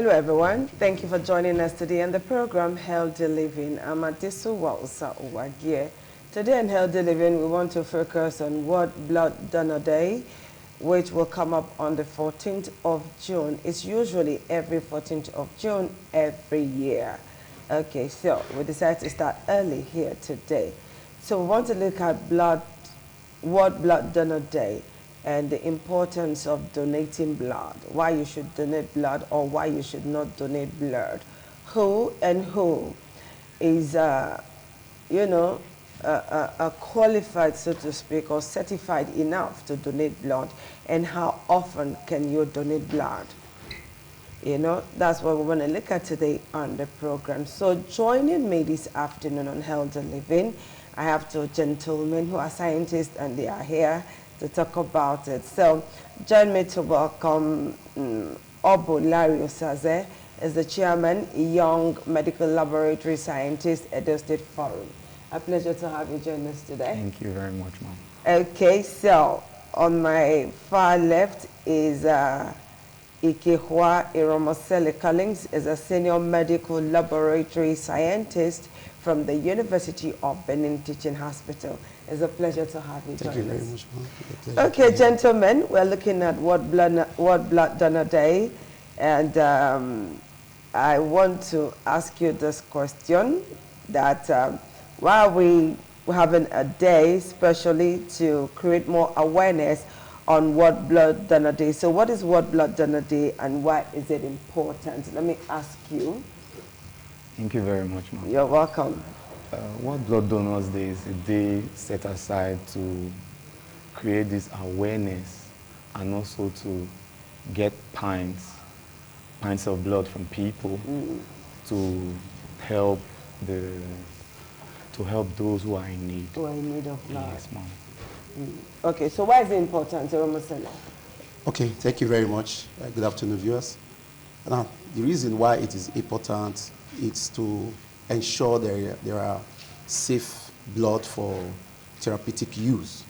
Hello everyone, thank you for joining us today on the program Healthy Living. I'm Adisu Walsa Uwagie. Today in Healthy Living we want to focus on World Blood Donor Day, which will come up on the 14th of June. It's usually every 14th of June every year. Okay, so we decided to start early here today. So we want to look at World Blood Donor Day and the importance of donating blood, why you should donate blood or why you should not donate blood, who is, qualified, so to speak, or certified enough to donate blood, and how often can you donate blood. You know, that's what we want to look at today on the program. So joining me this afternoon on Healthy Living, I have two gentlemen who are scientists and they are here to talk about it. So join me to welcome Obu Larry Osaze, is the chairman, Young Medical Laboratory Scientist, Edo State Forum. A pleasure to have you join us today. Thank you very much, ma'am. Okay, so on my far left is Ikehua Iromosele Collins, is a senior medical laboratory scientist from the University of Benin Teaching Hospital. It's a pleasure to have you join us. Thank you very much, ma'am. Okay, gentlemen, we're looking at World Blood Donor Day, and I want to ask you this question, that while we are having a day especially to create more awareness on World Blood Donor Day. So what is World Blood Donor Day and why is it important? Let me ask you. Thank you very much, ma'am. You're welcome. World Blood Donors Day is a day set aside to create this awareness and also to get pints of blood from people to help those who are in need. Who are in need of blood. Yes, ma'am. Okay, so why is it important, Iromosele? Okay, thank you very much. Good afternoon, viewers. Now, the reason why it is important is to ensure there are safe blood for therapeutic use.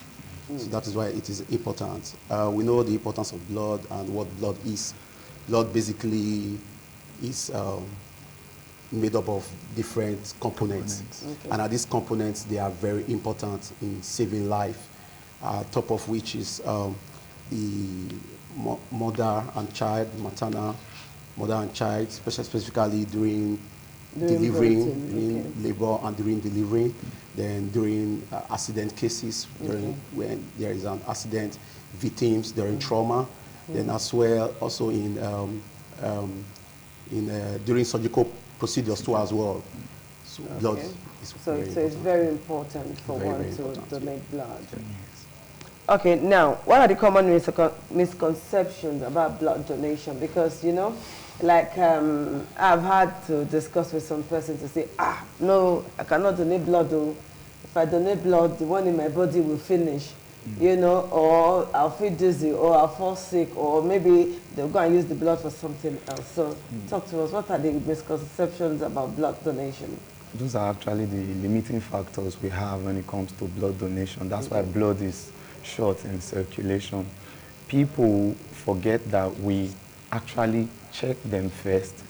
So that is why it is important. We know the importance of blood and what blood is. Blood basically is made up of different components. Okay. And these components, they are very important in saving life. Top of which is the mother and child, maternal mother and child, specifically during delivering, during labor and during delivery, then during accident cases, during when there is an accident, victims during trauma, then as well also in during surgical procedures too as well. So blood is it's very important for one to donate blood. Yes. Okay, now, what are the common misconceptions about blood donation? Because, you know, like I've had to discuss with some person to say, no, I cannot donate blood. Though. If I donate blood, the one in my body will finish, you know, or I'll feel dizzy, or I'll fall sick, or maybe they'll go and use the blood for something else. So talk to us, what are the misconceptions about blood donation? Those are actually the limiting factors we have when it comes to blood donation. That's why blood is short in circulation. People forget that we actually check them first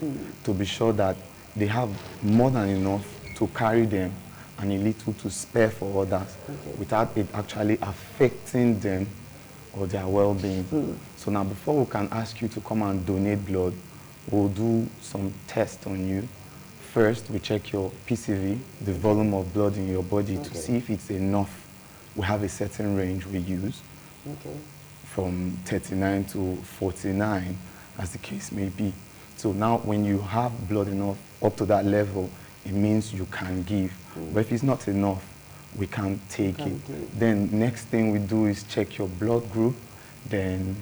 to be sure that they have more than enough to carry them and a little to spare for others without it actually affecting them or their well-being. So now before we can ask you to come and donate blood, we'll do some tests on you. First, we check your PCV, the volume of blood in your body, to see if it's enough. We have a certain range we use, from 39 to 49, as the case may be. So now when you have blood enough up to that level, it means you can give. But if it's not enough, we can't take it. Then next thing we do is check your blood group. Then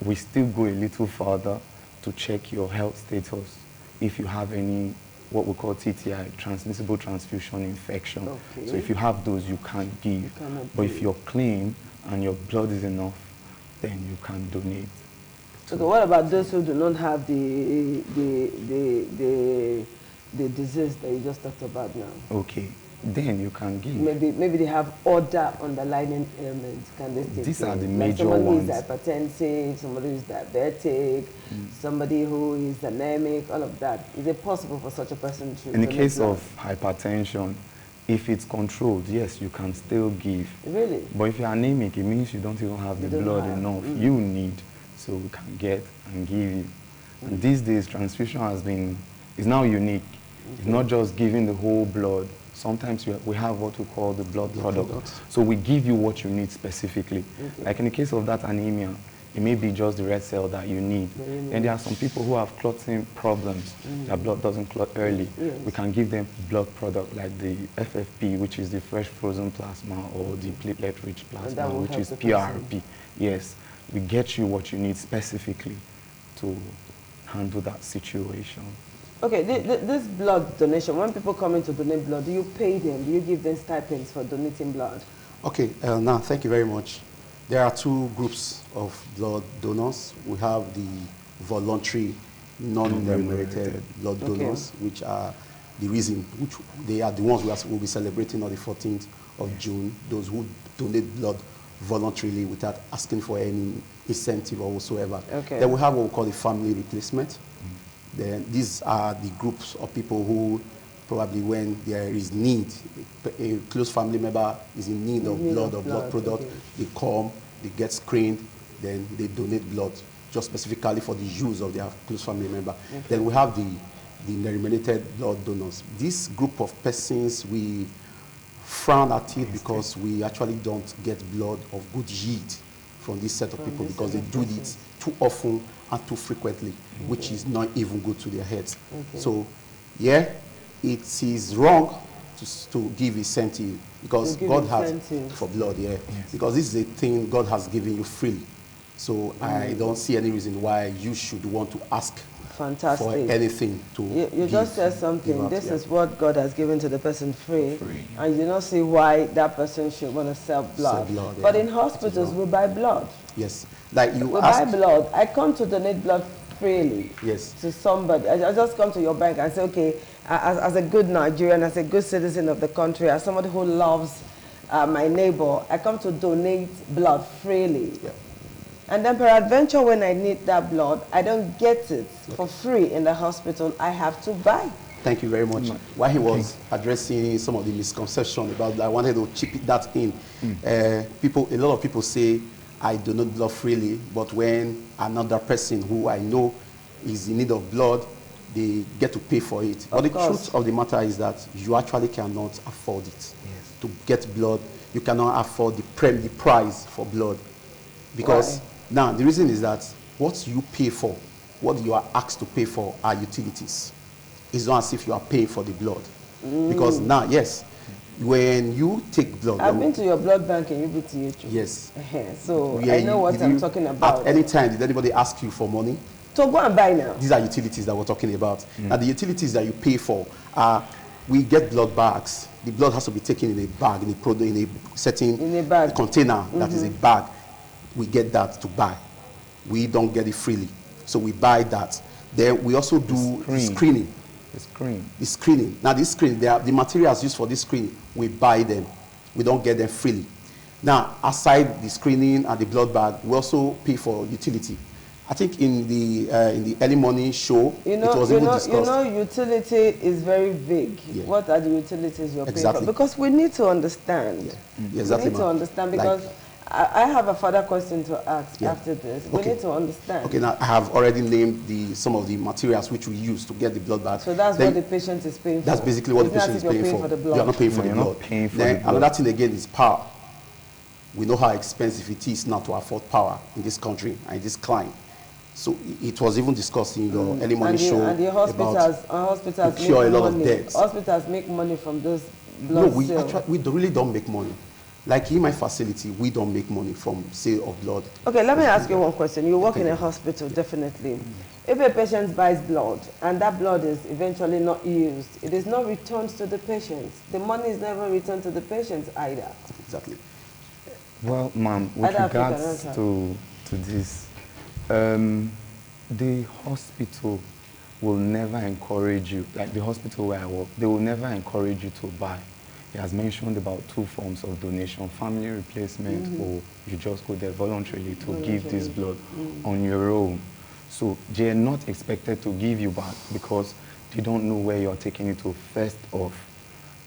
we still go a little further to check your health status. If you have any, what we call TTI, transmissible transfusion infection. So if you have those, you can't give. But if you're clean and your blood is enough, then you can donate. Okay, what about those who do not have the disease that you just talked about now? Okay. then you can give. Maybe they have other underlying ailments. Can they still These are the like major somebody ones. who is hypertensive, somebody who is diabetic, somebody who is anemic, all of that. Is it possible for such a person to In the donate case blood? of hypertension, if it's controlled, yes, you can still give. Really? But if you're anemic, it means you don't even have the don't blood have. enough. You need, so we can get and give you. And these days, transfusion is now unique. It's not just giving the whole blood. Sometimes we have what we call the blood product. So we give you what you need specifically. Like in the case of that anemia, it may be just the red cell that you need. And there are some people who have clotting problems. Their blood doesn't clot early. Yes. We can give them blood product like the FFP, which is the fresh frozen plasma, or the platelet-rich that plasma, will which help is the person. PRP. Yes, we get you what you need specifically to handle that situation. Okay, this blood donation, when people come in to donate blood, do you pay them? Do you give them stipends for donating blood? Okay, now thank you very much. There are two groups of blood donors. We have the voluntary, non-remunerated blood donors, which are the reason, which they are the ones we will be celebrating on the 14th of June, those who donate blood voluntarily without asking for any incentive or whatsoever. Okay. Then we have what we call the family replacement. Then these are the groups of people who probably when there is need, a close family member is in need of blood or blood product, they come, they get screened, then they donate blood just specifically for the use of their close family member. Then we have the remunerated blood donors. This group of persons, we frown at it because we actually don't get blood of good yield from this set of people because they do it too often and too frequently, which is not even good to their heads. So, yeah, it is wrong to give incentive because God has for blood, because this is a thing God has given you freely. So I don't see any reason why you should want to ask Fantastic. for anything to You just said something. out, This is what God has given to the person free. And you do not see why that person should want to sell blood. But in hospitals, we buy blood. Yes. Like you We ask, buy blood. I come to donate blood freely to somebody. I just come to your bank and say, okay, as a good Nigerian, as a good citizen of the country, as somebody who loves my neighbor, I come to donate blood freely. And then peradventure, when I need that blood, I don't get it for free in the hospital. I have to buy. Thank you very much. While he was addressing some of the misconception about that, I wanted to chip that in. A lot of people say, I donate blood freely, but when another person who I know is in need of blood, they get to pay for it. But the truth of the matter is that you actually cannot afford it. To get blood, you cannot afford the price for blood. Because now the reason is that what you pay for, what you are asked to pay for are utilities. It's not as if you are paying for the blood. Because now, yes, when you take blood... I've been to your blood bank in UBTH. Yes. So I know what I'm talking about. At any time, did anybody ask you for money? So go and buy now. These are utilities that we're talking about. And the utilities that you pay for are, we get blood bags. The blood has to be taken in a bag, in a certain container that is a bag. We get that to buy. We don't get it freely. So we buy that. Then we also do screening. The screening. Now this screening, the materials used for this screening, we buy them. We don't get them freely. Now, aside the screening and the blood bag, we also pay for utility. I think in the early morning show, it was even discussed. You know, utility is very vague. What are the utilities you're paying for? Because we need to understand. Exactly. We need to understand because I have a further question to ask after this. We need to understand. Okay, now I have already named some of the materials which we use to get the blood bag. So that's what the patient is paying for? That's basically what the patient is paying for. You are not paying for the blood. Then another thing again is power. We know how expensive it is now to afford power in this country and in this climate. So it was even discussed in your early morning show and the hospitals cure a lot of debts. Hospitals make money from those blood sales. We really don't make money. Like in my facility, we don't make money from sale of blood. Okay, let me ask you one question. You work in a hospital, definitely. If a patient buys blood and that blood is eventually not used, it is not returned to the patients. The money is never returned to the patients either. Exactly. Well, ma'am, with regards to this, the hospital will never encourage you, like the hospital where I work, they will never encourage you to buy. he has mentioned about 2 forms of donation, family replacement, or you just go there voluntarily to give this blood on your own. So they are not expected to give you back because they don't know where you're taking it to, first off.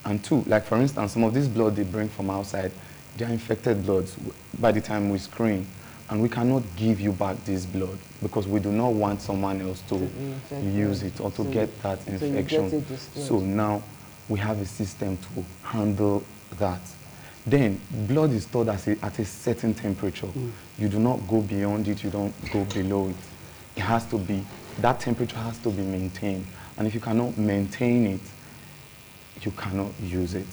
And 2, like for instance, some of this blood they bring from outside, they are infected bloods by the time we screen. And we cannot give you back this blood because we do not want someone else to use it or to get that infection. So now we have a system to handle that. Then blood is stored at a certain temperature. You do not go beyond it, you don't go below it. It has to be, that temperature has to be maintained. And if you cannot maintain it, you cannot use it.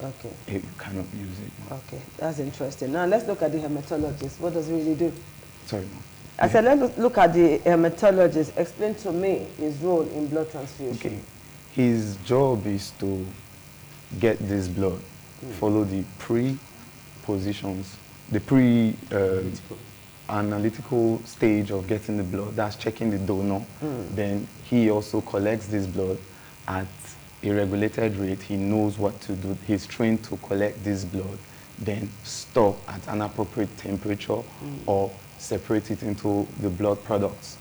Okay. You cannot use it. Okay, that's interesting. Now let's look at the hematologist. What does he really do? Sorry. I said let's look at the hematologist. Explain to me his role in blood transfusion. Okay. His job is to get this blood, follow the pre-positions, the analytical stage of getting the blood. That's checking the donor. Then he also collects this blood at a regulated rate. He knows what to do. He's trained to collect this blood, then store at an appropriate temperature or separate it into the blood products,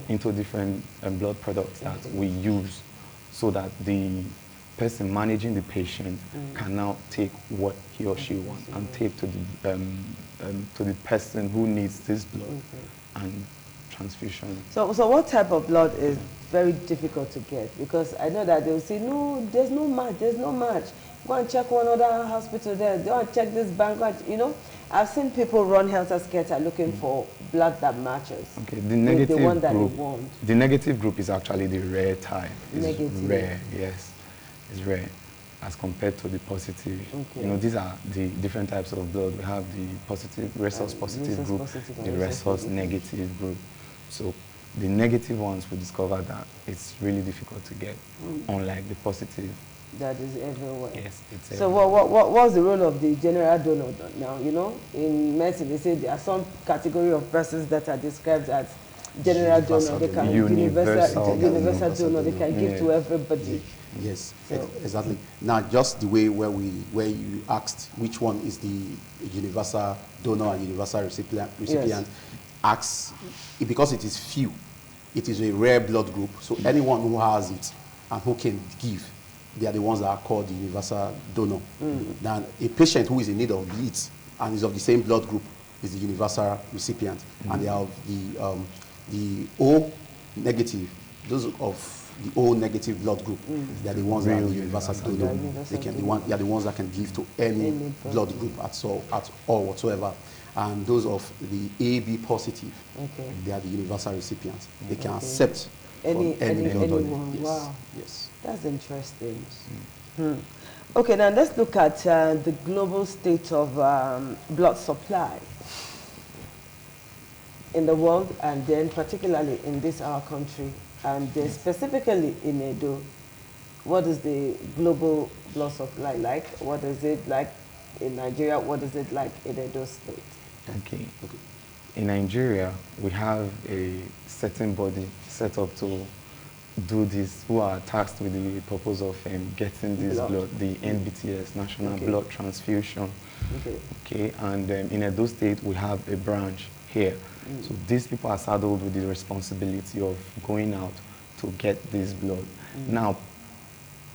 into different blood products that we use, so that the person managing the patient can now take what he or she wants and take to the person who needs this blood and transfusion. So what type of blood is very difficult to get? Because I know that they will say, no, there's no match. Go and check one other hospital there. Go and check this bank. You know, I've seen people run helter-skelter looking for blood that matches. Okay, the negative the one that group, they want. The negative group is actually the rare type. It's negative. Rare, yes. It's rare as compared to the positive. Okay. You know, these are the different types of blood. We have the positive, rhesus positive group, the rhesus negative group. So the negative ones, we discovered that it's really difficult to get, unlike the positive. That is everywhere. Yes, it's so what's the role of the general donor now? You know, in medicine they say there are some category of persons that are described as general donor. They can universal donor. They can give to everybody. Yes, exactly. Now, just the way where you asked which one is the universal donor and universal recipient asks, because it is few, it is a rare blood group. So anyone who has it and who can give, they are the ones that are called the universal donor. Now, a patient who is in need of it and is of the same blood group is the universal recipient, and they have the O negative, those of the O negative blood group. They are the ones that are the universal donor. They are the ones that can give to any blood group at all whatsoever. And those of the AB positive, they are the universal recipients. They can accept anyone. Yes. Wow. Yes. That's interesting. Okay, now let's look at the global state of blood supply in the world, and then particularly in this our country, and specifically in Edo. What is the global blood supply like? What is it like in Nigeria? What is it like in Edo State? Okay. In Nigeria, we have a certain body set up to do this, who are tasked with the purpose of getting this blood, the NBTS, National Blood Transfusion. Okay, and in Edo State, we have a branch here. So these people are saddled with the responsibility of going out to get this blood. Now,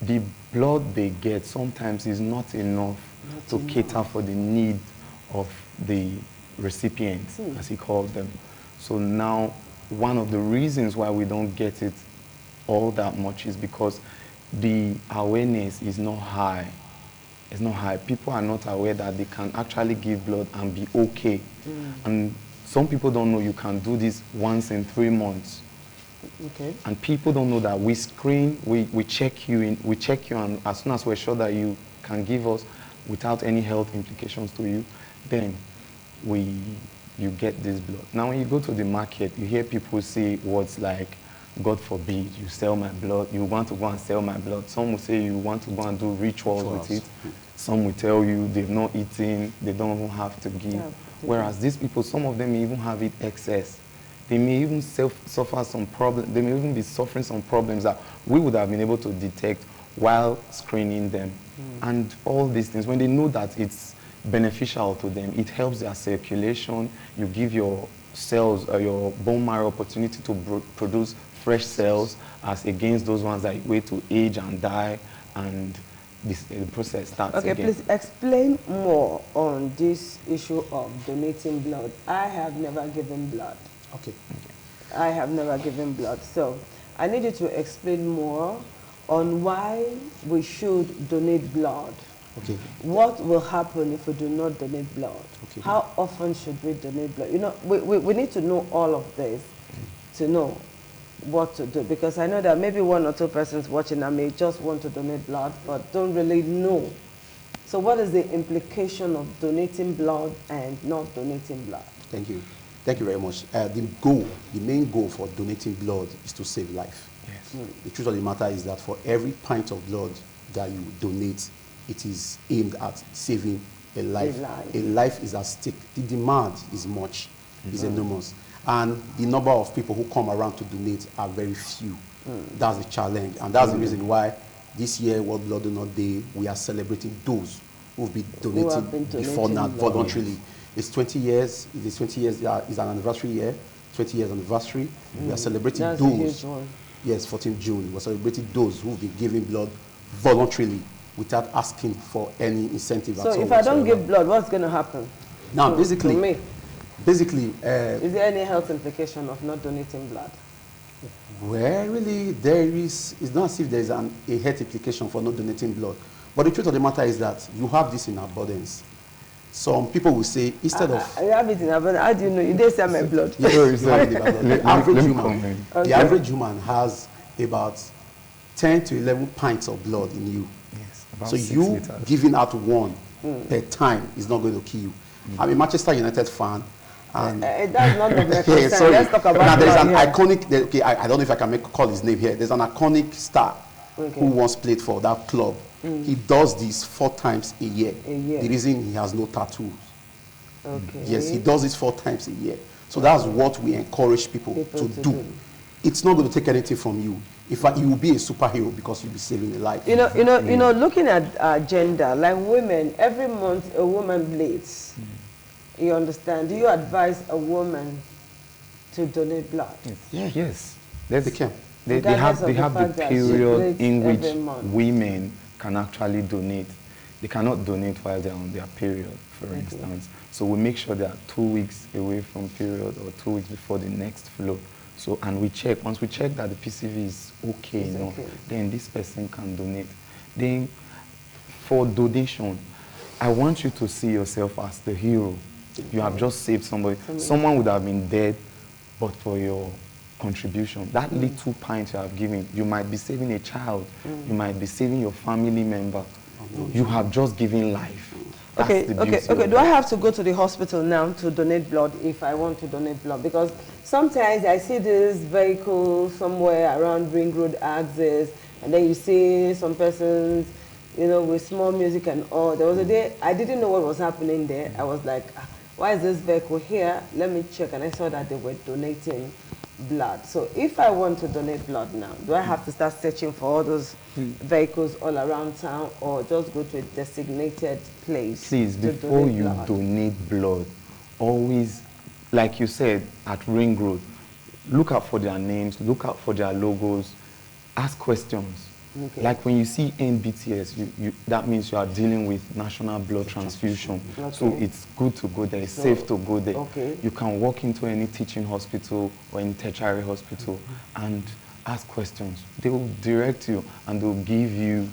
the blood they get sometimes is not enough to cater for the need of the recipients, as he called them. So now, one of the reasons why we don't get it all that much is because the awareness is not high. It's not high. People are not aware that they can actually give blood and be okay. And some people don't know you can do this once in 3 months. And people don't know that we screen, we check you in, and as soon as we're sure that you can give us without any health implications to you, then you get this blood. Now when you go to the market, you hear people say words like, God forbid, you sell my blood, you want to go and sell my blood. Some will say you want to go and do rituals with it. Some will tell you they've not eaten, they don't even have to give. Whereas these people, some of them may even have it excess. They may even suffer some problems, they may even be suffering some problems that we would have been able to detect while screening them. And all these things, when they know that it's beneficial to them, it helps their circulation. You give your cells, your bone marrow opportunity to produce fresh cells as against those ones that wait to age and die, and the process starts Okay, again. please explain more on this issue of donating blood. I have never given blood. Okay. I have never given blood. So I need you to explain more on why we should donate blood. Okay. What will happen if we do not donate blood? Okay. How often should we donate blood? You know, we need to know all of this to know what to do, because I know that maybe one or two persons watching that may just want to donate blood but don't really know. So what is the implication of donating blood and not donating blood? Thank you. Thank you very much. The main goal for donating blood is to save life. Yes. The truth of the matter is that for every pint of blood that you donate, it is aimed at saving a life. life. A life is at stake. The demand is much, is enormous. And the number of people who come around to donate are very few. That's the challenge. And that's the reason why this year, World Blood Donor Day, we are celebrating those who've been donating before now, voluntarily. It's 20 years, it's 20 years, it's an anniversary year, 20 years anniversary. We are celebrating That's those. a huge one. Yes, 14th June. We're celebrating those who've been giving blood voluntarily without asking for any incentive at all. So if I don't whatsoever. give blood, what's going to happen? Now, to basically, me? Basically, Is there any health implication of not donating blood? well, really, it's not as if there's a health implication for not donating blood. But the truth of the matter is that you have this in abundance. Some people will say, instead of... I have it in abundance. How do you know? You didn't say my blood. Yes, Sorry, you sorry. have it in abundance. The Let me average human, comment. Okay. the average human has about 10 to 11 pints of blood in you. Yes, about So 6 you liters. giving out one per time is not going to kill you. I'm a Manchester United fan, and That's not of my yeah, concern. sorry. Let's talk about Now, there's blood an here. iconic. Okay, I don't know if I can call his name here. There's an iconic star Okay. who once played for that club. He does this 4 times a year. A year. The reason he has no tattoos. Okay. Yes, he does this 4 times a year. So that's what we encourage people to do. It's not going to take anything from you. In fact, you will be a superhero because you'll be saving a life. You know, looking at gender, like women, every month a woman bleeds. You understand? Do you advise a woman to donate blood? Yes. They can. They Regardless have of the the fact that she period bleeds in which every month. women can actually donate. They cannot donate while they're on their period, for instance. So we make sure they are 2 weeks away from period or 2 weeks before the next flow. So, and we check, once we check that the PCV is okay It's enough, okay. then this person can donate. Then for donation, I want you to see yourself as the hero. You have just saved somebody. Someone would have been dead, but for your contribution, that little pint you have given, you might be saving a child, you might be saving your family member. You have just given life. That's Okay, the okay, beauty okay. of Do I it. have to go to the hospital now to donate blood if I want to donate blood? Because sometimes I see this vehicle somewhere around Ring Road axis, and then you see some persons, you know, with small music and all. There was a day I didn't know what was happening there. I was like, "Ah, why is this vehicle here? Let me check, and I saw that they were donating blood. So if I want to donate blood now, do I have to start searching for all those vehicles all around town, or just go to a designated place? Please, to before donate you blood? donate blood, always, like you said, at Ring Road, look out for their names, look out for their logos, ask questions. Okay. Like when you see NBTS, that means you are dealing with national blood transfusion. So Okay. it's good to go there, it's So, safe to go there. okay. You can walk into any teaching hospital or any tertiary hospital and ask questions. They will direct you and they'll give you,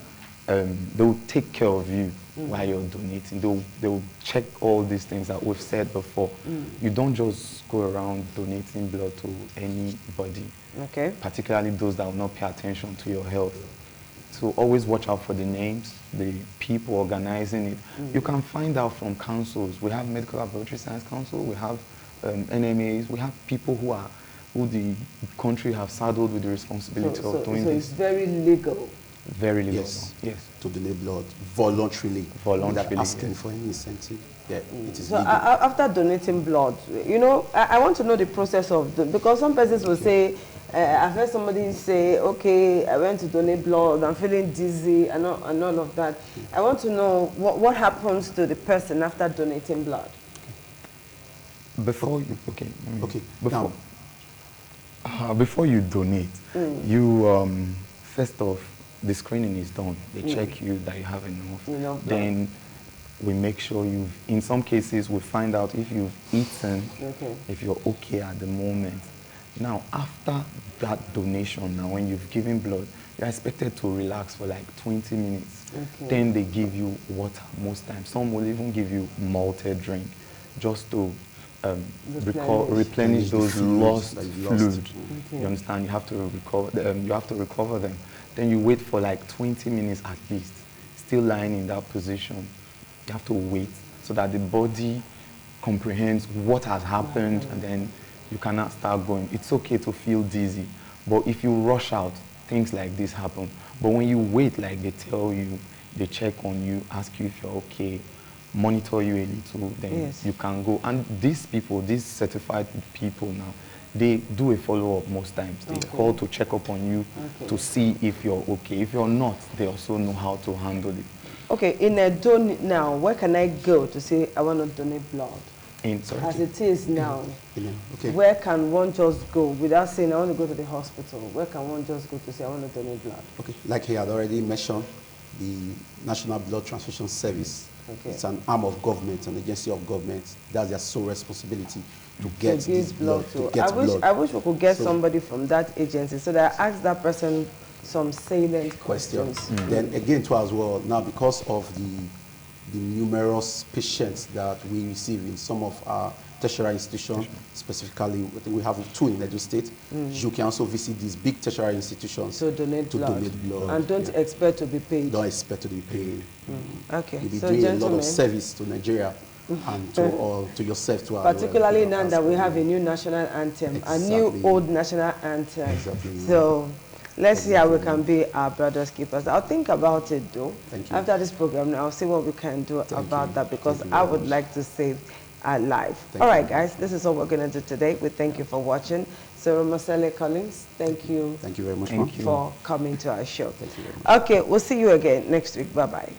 they will take care of you while you're donating. They will check all these things that we've said before. You don't just go around donating blood to anybody, Okay. particularly those that will not pay attention to your health. So always watch out for the names, the people organizing it. You can find out from councils. We have Medical Laboratory Science Council, we have NMAs, we have people who the country have saddled with the responsibility of doing so this. it's very legal. Very legal. Yes. Yes. To donate blood voluntarily. Voluntarily, Without asking yes. for any incentive. Yeah, it is So legal. after donating blood, you know, I want to know the process of because some persons will say, I've heard somebody say, okay, I went to donate blood, I'm feeling dizzy, and all of that. I want to know what happens to the person after donating blood. Before you, before you donate, you first off, the screening is done. They check you that you have enough. Then we make sure in some cases, we find out if you've eaten, if you're okay at the moment. Now, after that donation, now when you've given blood, you're expected to relax for like 20 minutes. Then they give you water most times. Some will even give you malted drink just to replenish those lost fluid. You understand? You have to recover them. Then you wait for like 20 minutes at least, still lying in that position. You have to wait so that the body comprehends what has happened, and then you cannot start going. It's okay to feel dizzy, but if you rush out, things like this happen. But when you wait, like they tell you, they check on you, ask you if you're okay, monitor you a little, then you can go. And these people, these certified people now, they do a follow-up most times. They call to check up on you to see if you're okay. If you're not, they also know how to handle it. Okay, in a donate now, where can I go to say I want to donate blood? As it is now, where can one just go without saying I want to go to the hospital? Where can one just go to say I want to donate blood? Okay, like he had already mentioned, the National Blood Transfusion Service. It's an arm of government, an agency of government. That's their sole responsibility to get this blood. I wish we could get somebody from that agency so that I ask that person some salient questions. Then again, too, as well, now because of the numerous patients that we receive in some of our tertiary institutions, specifically, I think we have 2 in Edo State. You can also visit these big tertiary institutions to donate blood. And don't expect to be paid. Don't expect to be paid. Okay. You'll be doing a lot of service to Nigeria and to yourself too. Particularly now that we have a new national anthem, a new old national anthem. So let's see how we can be our brother's keepers. I'll think about it though. After this program, I'll see what we can do about that, because I would like to save our life. All right, guys, this is what we're going to do today. We thank you for watching. Sarah Masele Collins, thank you. Thank you very much for coming to our show. Okay, we'll see you again next week. Bye-bye.